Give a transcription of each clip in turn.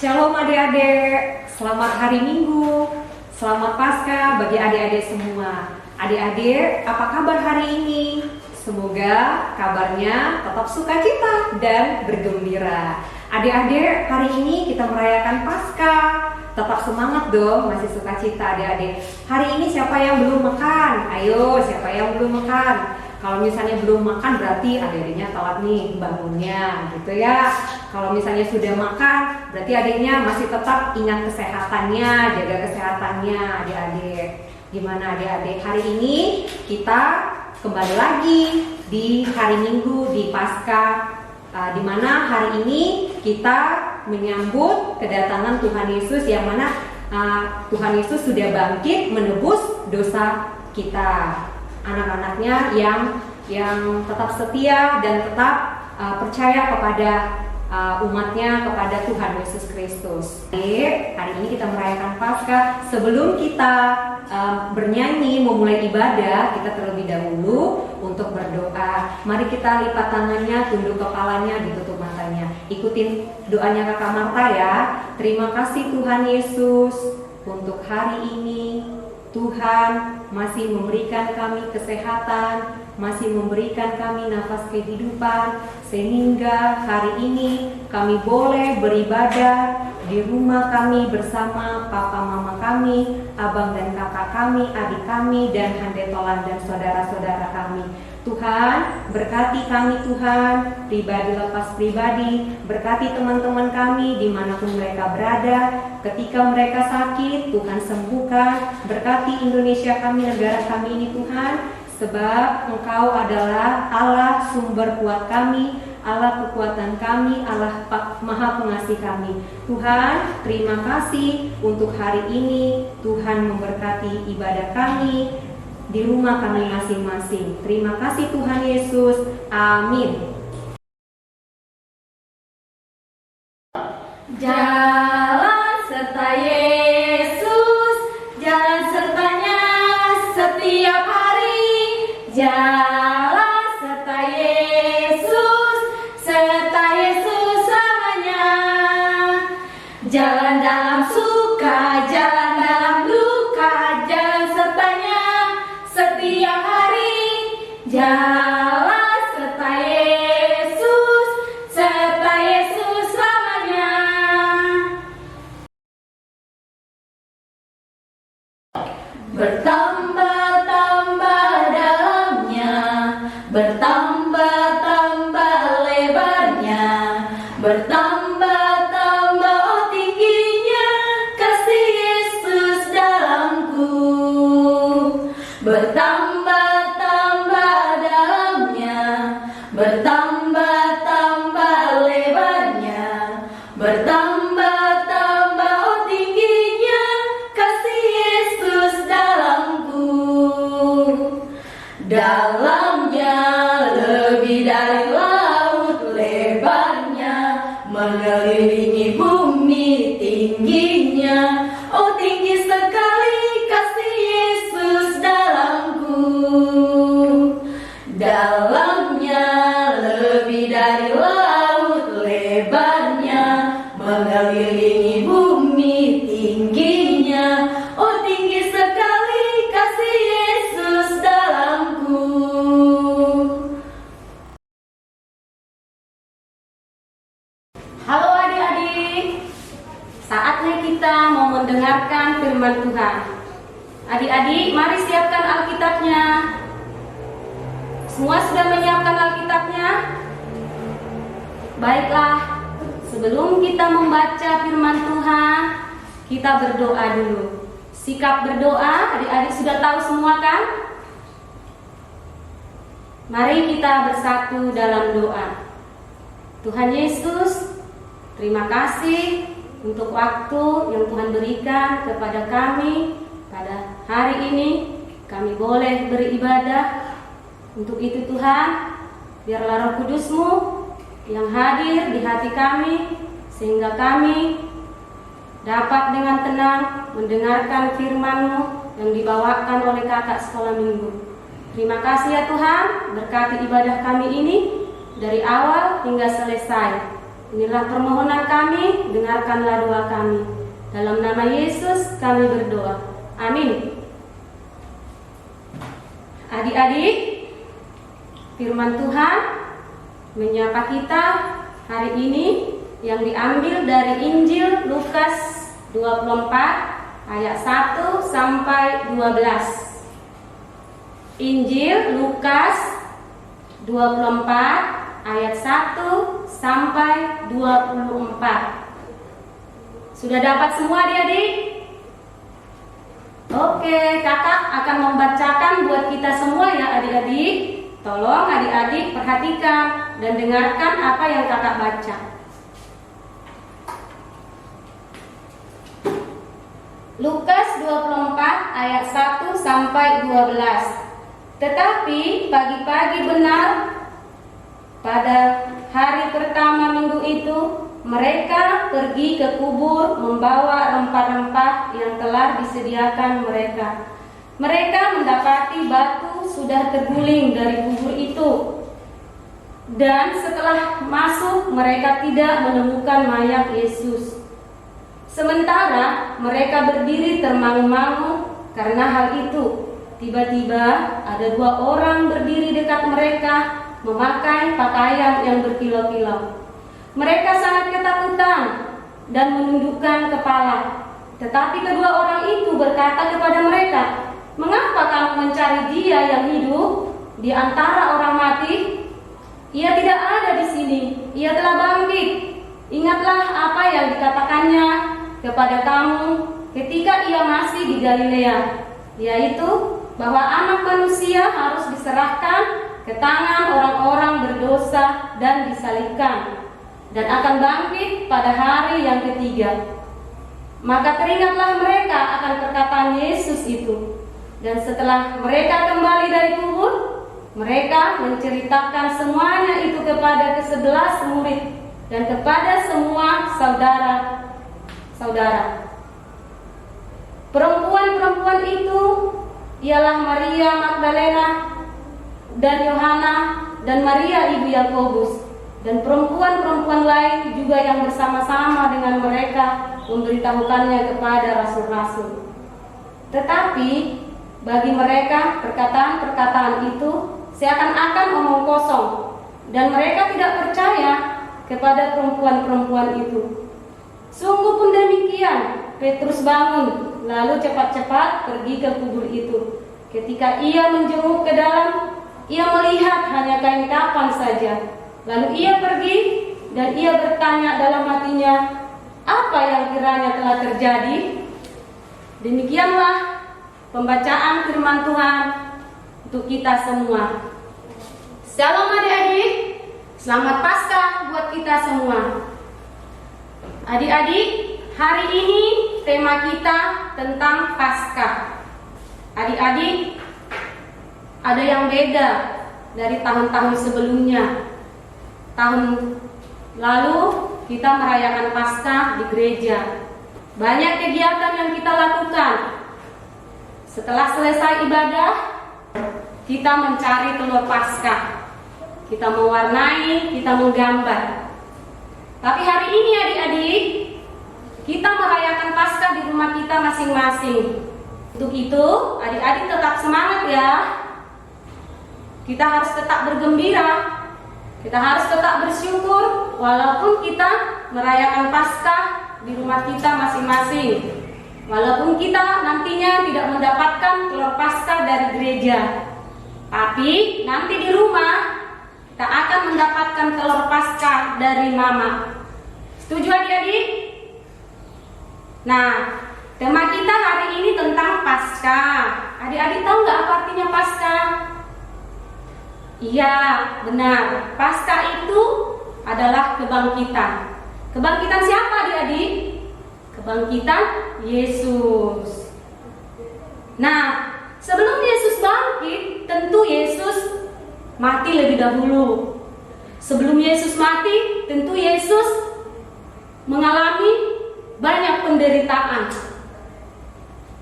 Shalom adik-adik, selamat hari Minggu, selamat Paskah bagi adik-adik semua. Adik-adik, apa kabar hari ini? Semoga kabarnya tetap sukacita dan bergembira. Adik-adik, hari ini kita merayakan Paskah. Tetap semangat dong, masih sukacita adik-adik. Hari ini siapa yang belum makan? Ayo, siapa yang belum makan? Kalau misalnya belum makan berarti adik-adiknya telat nih bangunnya gitu ya. Kalau misalnya sudah makan berarti adiknya masih tetap ingat kesehatannya, jaga kesehatannya adik-adik. Gimana adik-adik? Hari ini kita kembali lagi di hari Minggu di Paskah, di mana hari ini kita menyambut kedatangan Tuhan Yesus, yang mana Tuhan Yesus sudah bangkit menebus dosa kita. Anak-anaknya yang tetap setia dan tetap percaya kepada umatnya, kepada Tuhan Yesus Kristus. Hari ini kita merayakan Paskah. Sebelum kita bernyanyi memulai ibadah, kita terlebih dahulu untuk berdoa. Mari kita lipat tangannya, tunduk kepalanya, ditutup matanya. Ikutin doanya Kakak Marta ya. Terima kasih Tuhan Yesus untuk hari ini. Tuhan masih memberikan kami kesehatan, masih memberikan kami nafas kehidupan, sehingga hari ini kami boleh beribadah di rumah kami bersama papa mama kami, abang dan kakak kami, adik kami, dan handetolan dan saudara-saudara kami. Tuhan, berkati kami Tuhan, pribadi lepas pribadi, berkati teman-teman kami dimanapun mereka berada. Ketika mereka sakit, Tuhan sembuhkan. Berkati Indonesia kami, negara kami ini Tuhan, sebab Engkau adalah Allah sumber kuat kami, Allah kekuatan kami, Allah maha pengasih kami. Tuhan, terima kasih untuk hari ini. Tuhan memberkati ibadah kami di rumah kami masing-masing. Terima kasih Tuhan Yesus. Amin. Jalan serta Yesus, jalan sertanya setiap hari. Jalan serta Yesus selamanya. Jalan dalam suka, jalan dalam duka, jalan sertanya setiap hari. Jalan serta Yesus selamanya. Bertambah-tambah dalamnya, bertambah-tambah lebarnya, bertambah-tambah tingginya kasih Yesus dalamku. Bertambah-tambah dalamnya, bertambah-tambah lebarnya, bertambah-tambah tingginya kasih Yesus dalamku. Dalamnya lebih dari laut lebarnya, mengelilingi bumi tingginya. Oh tinggi sekali kasih Yesus dalamku. Dalamnya lebih dari laut lebarnya, mengelilingi bumi tingginya. Oh tinggi sekali kasih Yesus dalamku. Halo adik-adik, saatnya kita mau mendengarkan firman Tuhan. Adik-adik, mari siapkan Alkitabnya. Semua sudah menyiapkan Alkitabnya? Baiklah, sebelum kita membaca firman Tuhan, kita berdoa dulu. Sikap berdoa, adik-adik sudah tahu semua kan? Mari kita bersatu dalam doa. Tuhan Yesus, terima kasih untuk waktu yang Tuhan berikan kepada kami pada hari ini. Kami boleh beribadah. Untuk itu Tuhan, biarlah Roh Kudus-Mu yang hadir di hati kami, sehingga kami dapat dengan tenang mendengarkan firman-Mu yang dibawakan oleh kakak sekolah minggu. Terima kasih ya Tuhan, berkati ibadah kami ini dari awal hingga selesai. Inilah permohonan kami, dengarkanlah doa kami. Dalam nama Yesus kami berdoa. Amin. Adik-adik, firman Tuhan menyapa kita hari ini yang diambil dari Injil Lukas 24 ayat 1 sampai 12. Injil Lukas 24 ayat 1 sampai 24. Sudah dapat semua adik-adik? Oke, kakak akan membacakan buat kita semua ya adik-adik. Tolong adik-adik perhatikan dan dengarkan apa yang kakak baca. Lukas 24 ayat 1 sampai 12. Tetapi pagi-pagi benar pada hari pertama minggu itu, mereka pergi ke kubur membawa rempah-rempah yang telah disediakan mereka. Mereka mendapati batu sudah terguling dari kubur itu. Dan setelah masuk, mereka tidak menemukan mayat Yesus. Sementara mereka berdiri termangu-mangu karena hal itu, tiba-tiba ada 2 orang berdiri dekat mereka, memakai pakaian yang berkilau-kilau. Mereka sangat ketakutan dan menundukkan kepala. Tetapi kedua orang itu berkata kepada mereka, "Mengapa kamu mencari Dia yang hidup di antara orang mati? Ia tidak ada di sini, Ia telah bangkit. Ingatlah apa yang dikatakannya kepada kamu ketika Ia masih di Galilea, yaitu bahwa Anak Manusia harus diserahkan ke tangan orang-orang berdosa dan disalibkan, dan akan bangkit pada hari yang ketiga." Maka teringatlah mereka akan perkataan Yesus itu. Dan setelah mereka kembali dari kubur, mereka menceritakan semuanya itu kepada ke-11 murid dan kepada semua saudara-saudara. Perempuan-perempuan itu ialah Maria Magdalena dan Yohana dan Maria ibu Yakobus, dan perempuan-perempuan lain juga yang bersama-sama dengan mereka memberitahukannya kepada rasul-rasul. Tetapi bagi mereka perkataan-perkataan itu seakan-akan omong kosong, dan mereka tidak percaya kepada perempuan-perempuan itu. Sungguh pun demikian, Petrus bangun lalu cepat-cepat pergi ke kubur itu. Ketika ia menjenguk ke dalam, ia melihat hanya kain kafan saja. Lalu ia pergi dan ia bertanya dalam hatinya, apa yang kiranya telah terjadi? Demikianlah pembacaan firman Tuhan untuk kita semua. Shalom adik-adik, selamat Paskah buat kita semua. Adik-adik, hari ini tema kita tentang Paskah. Adik-adik, ada yang beda dari tahun-tahun sebelumnya. Tahun lalu kita merayakan Paskah di gereja. Banyak kegiatan yang kita lakukan. Setelah selesai ibadah, kita mencari telur Paskah. Kita mewarnai, kita menggambar. Tapi hari ini adik-adik, kita merayakan Paskah di rumah kita masing-masing. Untuk itu, adik-adik tetap semangat ya. Kita harus tetap bergembira. Kita harus tetap bersyukur walaupun kita merayakan Paskah di rumah kita masing-masing. Walaupun kita nantinya tidak mendapatkan telur Paskah dari gereja, tapi nanti di rumah kita akan mendapatkan telur Paskah dari mama. Setuju adik-adik? Nah, tema kita hari ini tentang Paskah. Adik-adik tahu nggak apa artinya Paskah? Iya, benar. Paskah itu adalah kebangkitan. Kebangkitan siapa adik-adik? Kebangkitan Yesus. Nah, sebelum Yesus bangkit, tentu Yesus mati lebih dahulu. Sebelum Yesus mati, tentu Yesus mengalami banyak penderitaan.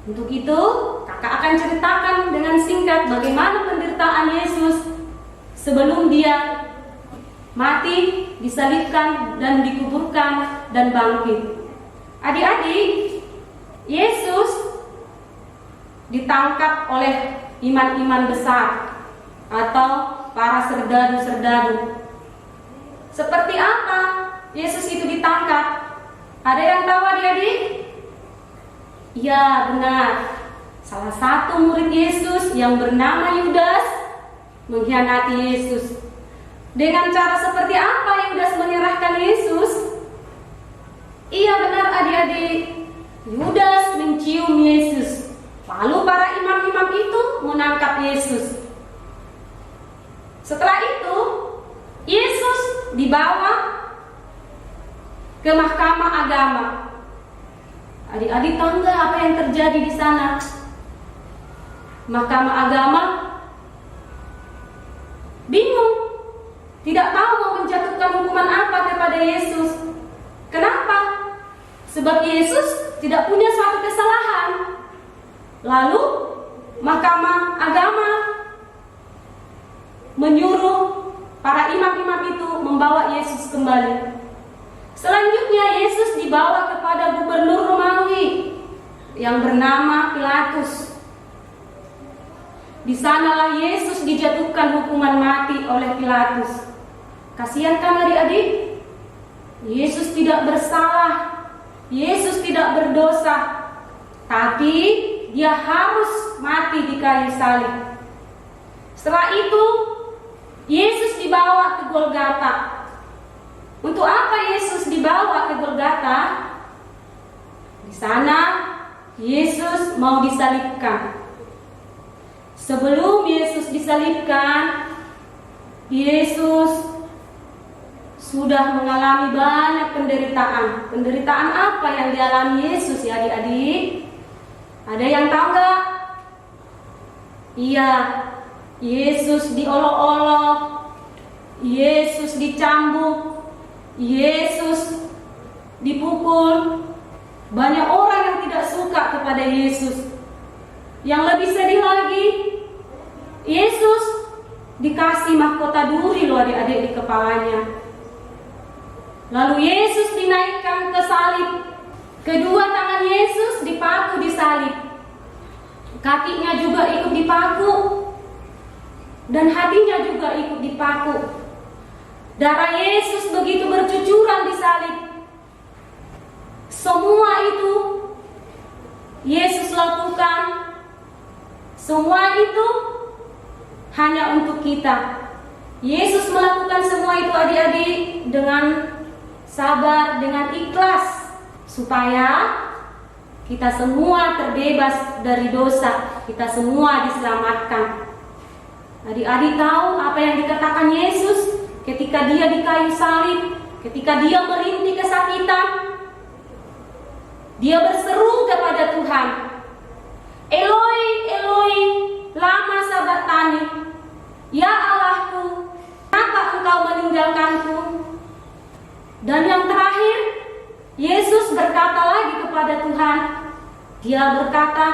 Untuk itu, kakak akan ceritakan dengan singkat bagaimana penderitaan Yesus sebelum dia mati, disalibkan, dan dikuburkan, dan bangkit. Adik-adik, Yesus ditangkap oleh iman-iman besar atau para serdadu-serdadu. Seperti apa Yesus itu ditangkap? Ada yang tahu adik-adik? Ya, benar. Salah satu murid Yesus yang bernama Yudas mengkhianati Yesus. Dengan cara seperti apa Yudas menyerahkan Yesus? Iya benar adik-adik. Yudas mencium Yesus. Lalu para imam-imam itu menangkap Yesus. Setelah itu, Yesus dibawa ke mahkamah agama. Adik-adik tahu nggak apa yang terjadi di sana? Mahkamah agama bingung, tidak tahu mau menjatuhkan hukuman apa kepada Yesus. Kenapa? Sebab Yesus tidak punya suatu kesalahan. Lalu mahkamah agama menyuruh para imam-imam itu membawa Yesus kembali. Selanjutnya Yesus dibawa kepada gubernur Romawi yang bernama Pilatus. Di sanalah Yesus dijatuhkan hukuman mati oleh Pilatus. Kasihan kan adik-adik? Yesus tidak bersalah, Yesus tidak berdosa, tapi dia harus mati di kayu salib. Setelah itu Yesus dibawa ke Golgota. Untuk apa Yesus dibawa ke Golgota? Di sana Yesus mau disalibkan. Sebelum Yesus disalibkan, Yesus sudah mengalami banyak penderitaan. Penderitaan apa yang dialami Yesus ya adik-adik? Ada yang tahu nggak? Iya, Yesus diolok-olok, Yesus dicambuk, Yesus dipukul. Banyak orang yang tidak suka kepada Yesus. Yang lebih sedih lagi, Yesus dikasih mahkota duri loh adik-adik di kepalanya. Lalu Yesus dinaikkan ke salib. Kedua tangan Yesus dipaku di salib. Kakinya juga ikut dipaku. Dan hatinya juga ikut dipaku. Darah Yesus begitu bercucuran di salib. Semua itu Yesus lakukan. Semua itu hanya untuk kita. Yesus melakukan semua itu adik-adik dengan sabar, dengan ikhlas, supaya kita semua terbebas dari dosa, kita semua diselamatkan. Adik-adik tahu apa yang dikatakan Yesus ketika dia di kayu salib, ketika dia merintih kesakitan? Dia berseru kepada Tuhan, Eloi, Eloi, lama sabachthani. Ya Allahku, kenapa engkau meninggalkanku? Dan yang terakhir, Yesus berkata lagi kepada Tuhan. Dia berkata,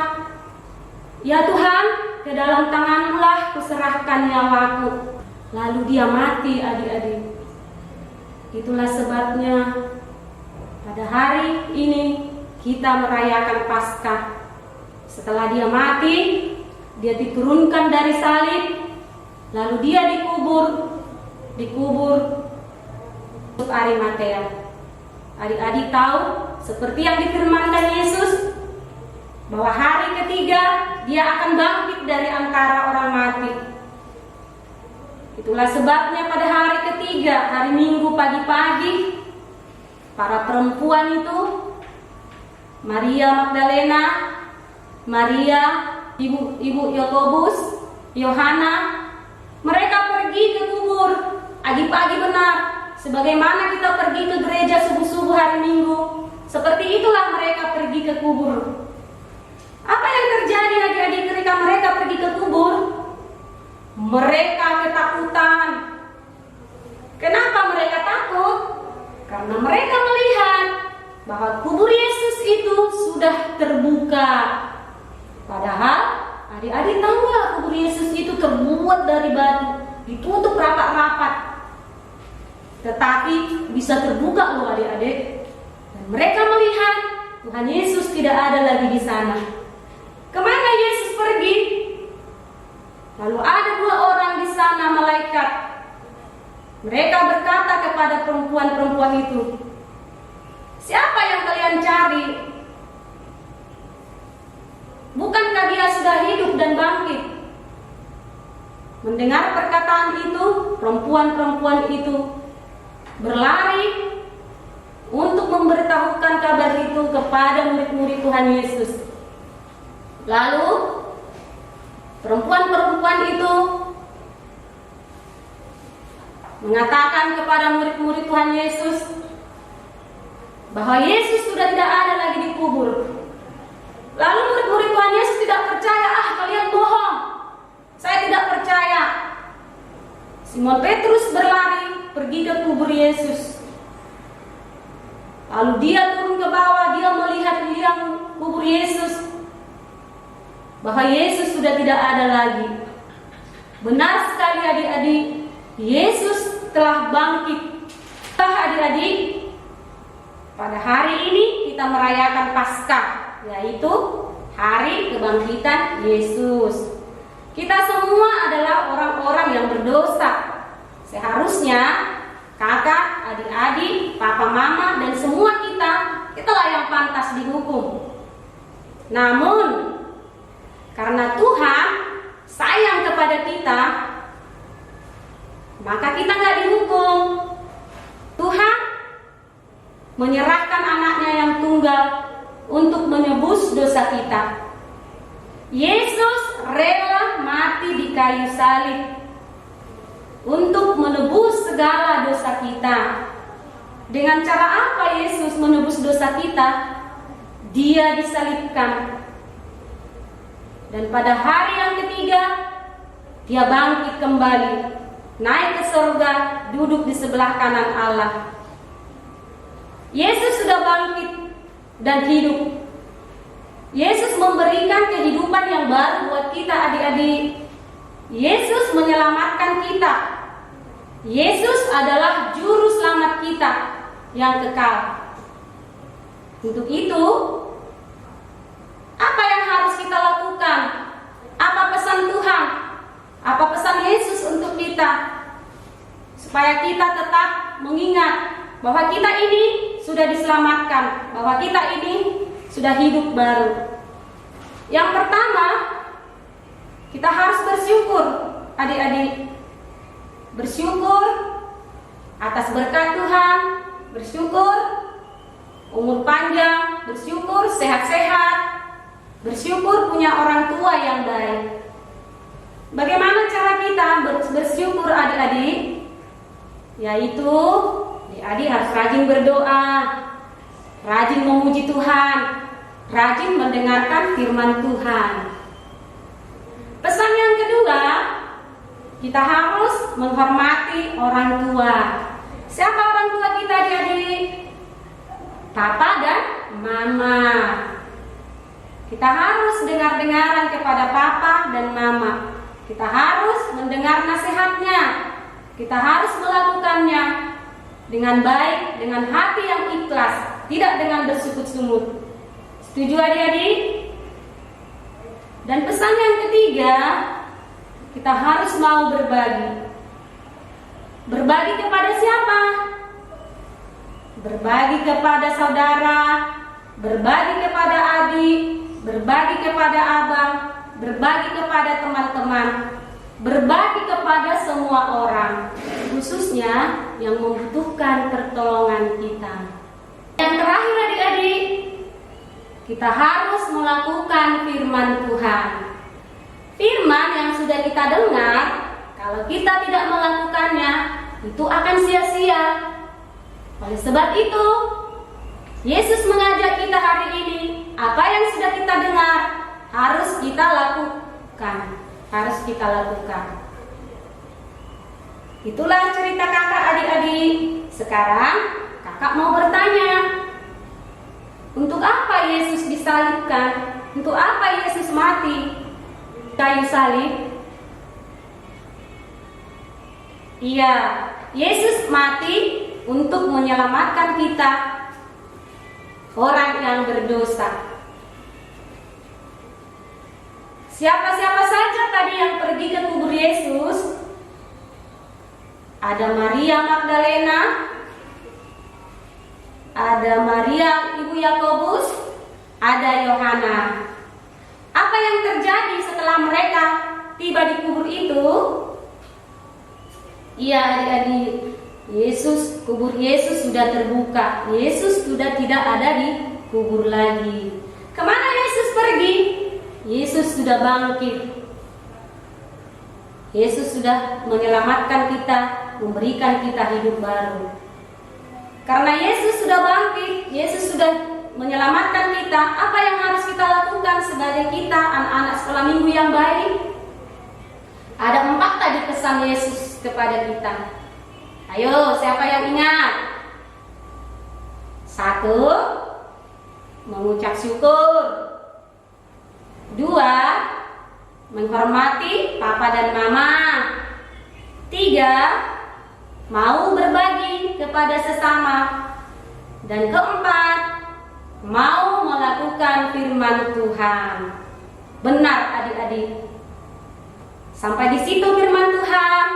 ya Tuhan, ke dalam tangan-Mu-lah kuserahkan nyawaku. Lalu dia mati adik-adik. Itulah sebabnya pada hari ini kita merayakan Paskah. Setelah dia mati, dia diturunkan dari salib, lalu dia dikubur Arimatea. Adik-adik tahu seperti yang difirmankan Yesus bahwa hari ketiga dia akan bangkit dari antara orang mati. Itulah sebabnya pada hari ketiga, hari Minggu pagi-pagi, para perempuan itu, Maria Magdalena, Maria, ibu Yakobus, Yohana, mereka pergi ke kubur pagi-pagi benar. Sebagaimana kita pergi ke gereja subuh-subuh hari Minggu, seperti itulah mereka pergi ke kubur. Apa yang terjadi adik-adik ketika mereka pergi ke kubur? Mereka ketakutan. Kenapa mereka takut? Karena mereka melihat bahwa kubur Yesus itu sudah terbuka. Padahal adik-adik tahu nggak, kubur Yesus itu terbuat dari batu, ditutup rapat-rapat. tetapi bisa terbuka loh adik-adik. Dan mereka melihat Tuhan Yesus tidak ada lagi di sana. Kemana Yesus pergi? Lalu ada 2 orang di sana malaikat. Mereka berkata kepada perempuan-perempuan itu, "Siapa yang kalian cari? Bukankah dia sudah hidup dan bangkit?" Mendengar perkataan itu, perempuan-perempuan itu berlari untuk memberitahukan kabar itu kepada murid-murid Tuhan Yesus. Lalu perempuan-perempuan itu mengatakan kepada murid-murid Tuhan Yesus bahwa Yesus sudah tidak ada lagi di kubur. Lalu murid-murid Tuhan Yesus tidak percaya, kalian bohong, saya tidak percaya. Simon Petrus berlari pergi ke kubur Yesus. Lalu dia turun ke bawah, dia melihat liang kubur Yesus, bahwa Yesus sudah tidak ada lagi. Benar sekali adik-adik, Yesus telah bangkit. Adik-adik, pada hari ini kita merayakan Paskah, yaitu hari kebangkitan Yesus. Kita semua adalah orang-orang yang berdosa. Seharusnya kakak, adik-adik, papa, mama, dan semua kitalah yang pantas dihukum. Namun karena Tuhan sayang kepada kita, maka kita nggak dihukum. Tuhan menyerahkan anaknya yang tunggal untuk menebus dosa kita. Yesus rela mati di kayu salib untuk menebus segala dosa kita. Dengan cara apa Yesus menebus dosa kita? Dia disalibkan. Dan pada hari yang ketiga, dia bangkit kembali, naik ke surga, duduk di sebelah kanan Allah. Yesus sudah bangkit dan hidup. Yesus memberikan kehidupan yang baru buat kita adik-adik. Yesus menyelamatkan kita. Yesus adalah juru selamat kita yang kekal. Untuk itu, apa yang harus kita lakukan? Apa pesan Tuhan? Apa pesan Yesus untuk kita? Supaya kita tetap mengingat bahwa kita ini sudah diselamatkan, bahwa kita ini sudah hidup baru. Yang pertama, kita harus bersyukur, adik-adik. Bersyukur atas berkat Tuhan, bersyukur umur panjang, bersyukur sehat-sehat, bersyukur punya orang tua yang baik. Bagaimana cara kita bersyukur adik-adik? Yaitu adik-adik harus rajin berdoa, rajin memuji Tuhan, rajin mendengarkan firman Tuhan. Pesan yang kedua, kita harus menghormati orang tua. Siapa orang tua kita adik-adik? Papa dan mama. Kita harus dengar-dengaran kepada papa dan mama. Kita harus mendengar nasihatnya. Kita harus melakukannya dengan baik, dengan hati yang ikhlas, tidak dengan bersungut-sungut. Setuju adik-adik? Dan pesan yang ketiga, kita harus mau berbagi. Berbagi kepada siapa? Berbagi kepada saudara, berbagi kepada adik, berbagi kepada abang, berbagi kepada teman-teman, berbagi kepada semua orang, khususnya yang membutuhkan pertolongan kita. Yang terakhir adik-adik, kita harus melakukan firman Tuhan. Firman yang sudah kita dengar, kalau kita tidak melakukannya, itu akan sia-sia. Oleh sebab itu, Yesus mengajak kita hari ini, apa yang sudah kita dengar harus kita lakukan, harus kita lakukan. Itulah cerita kakak adik-adik. Sekarang kakak mau bertanya, untuk apa Yesus disalibkan? Untuk apa Yesus mati kayu salib? Iya, Yesus mati untuk menyelamatkan kita, orang yang berdosa. Siapa-siapa saja tadi yang pergi ke kubur Yesus? Ada Maria Magdalena, ada Maria ibu Yakobus, ada Yohana. Apa yang terjadi setelah mereka tiba di kubur itu? Iya adik-adik, kubur Yesus sudah terbuka. Yesus sudah tidak ada di kubur lagi. Kemana Yesus pergi? Yesus sudah bangkit. Yesus sudah menyelamatkan kita, memberikan kita hidup baru. Karena Yesus sudah bangkit, Yesus sudah menyelamatkan kita. Apa yang harus kita lakukan sebagai kita anak-anak sekolah minggu yang baik? Ada 4 tadi pesan Yesus kepada kita. Ayo, siapa yang ingat? 1, mengucap syukur. 2, menghormati papa dan mama. 3, mau berbagi kepada sesama. Dan 4, mau melakukan firman Tuhan. Benar adik-adik. Sampai di situ firman Tuhan.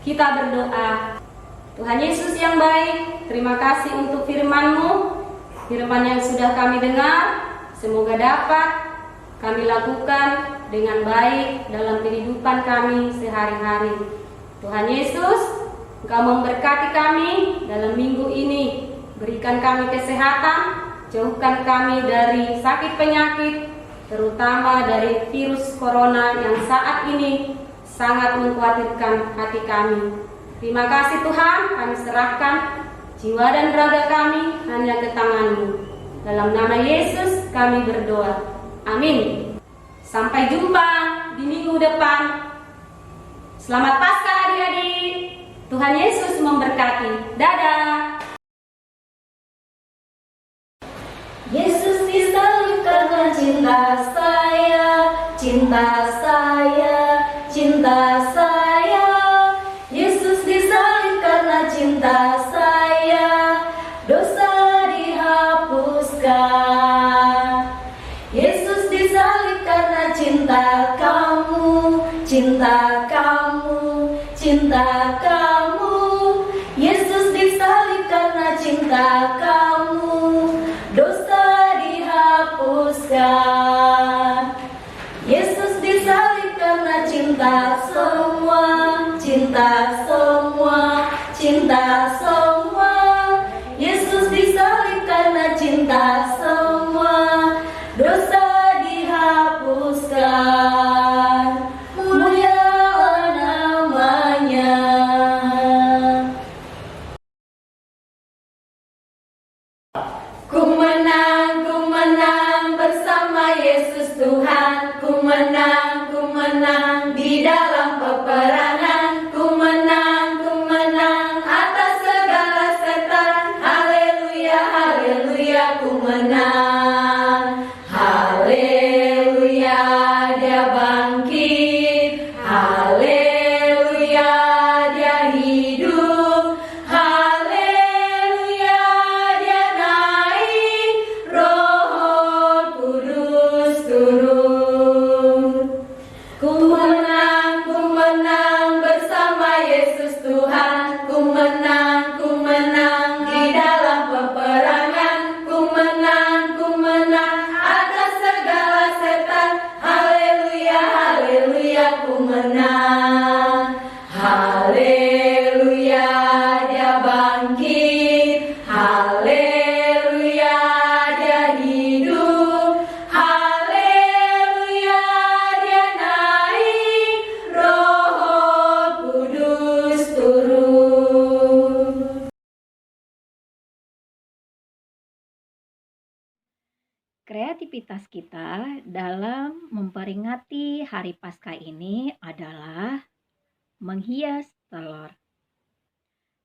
Kita berdoa. Tuhan Yesus yang baik, terima kasih untuk firman-Mu. Firman yang sudah kami dengar, semoga dapat kami lakukan dengan baik dalam kehidupan kami sehari-hari. Tuhan Yesus, Engkau memberkati kami dalam minggu ini. Berikan kami kesehatan, jauhkan kami dari sakit penyakit, terutama dari virus corona yang saat ini sangat mengkhawatirkan hati kami. Terima kasih Tuhan, kami serahkan jiwa dan raga kami hanya ke tangan-Mu. Dalam nama Yesus kami berdoa. Amin. Sampai jumpa di minggu depan. Selamat Paskah adik-adik. Tuhan Yesus memberkati. Dadah. Yesus disalib karena cinta saya, cinta saya, cinta saya. Yesus disalib karena cinta saya, dosa dihapuskan. Yesus disalib karena cinta kamu, cinta kamu, cinta kamu. Yesus disalib karena cinta kamu, dosa dihapuskan. Yesus disalib karena cinta semua, cinta semua, cinta semua. Yesus disalib karena cinta semua, dosa dihapuskan. Mulialah namanya. Ku menang bersama Yesus Tuhan. Ku menang di dalam peperangan. Ku menang atas segala setan. Haleluya, haleluya, ku menang. Haleluya, dia bangkit. Haleluya, dia hidup. Haleluya, dia naik. Roh Kudus turun. Ku menang bersama Yesus Tuhan. Ku menang di dalam peperangan. Ku menang atas segala setan. Haleluya, haleluya, ku menang. Haleluya, dia bangkit. Haleluya, dia hidup. Haleluya, dia naik. Roh Kudus turun. Kreativitas kita dalam memperingati Hari Paskah ini adalah menghias telur.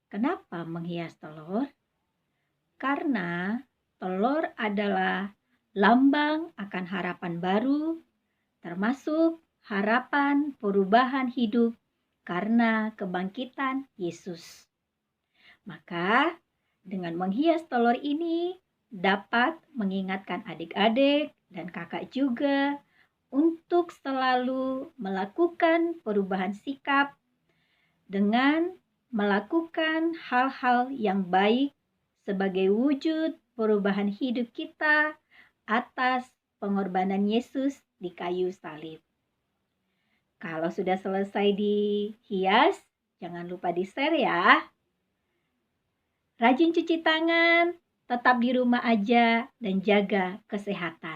Kenapa menghias telur? Karena telur adalah lambang akan harapan baru, termasuk harapan perubahan hidup karena kebangkitan Yesus. Maka dengan menghias telur ini dapat mengingatkan adik-adik dan kakak juga untuk selalu melakukan perubahan sikap dengan melakukan hal-hal yang baik sebagai wujud perubahan hidup kita atas pengorbanan Yesus di kayu salib. Kalau sudah selesai dihias, jangan lupa di-share ya. Rajin cuci tangan, tetap di rumah aja, dan jaga kesehatan.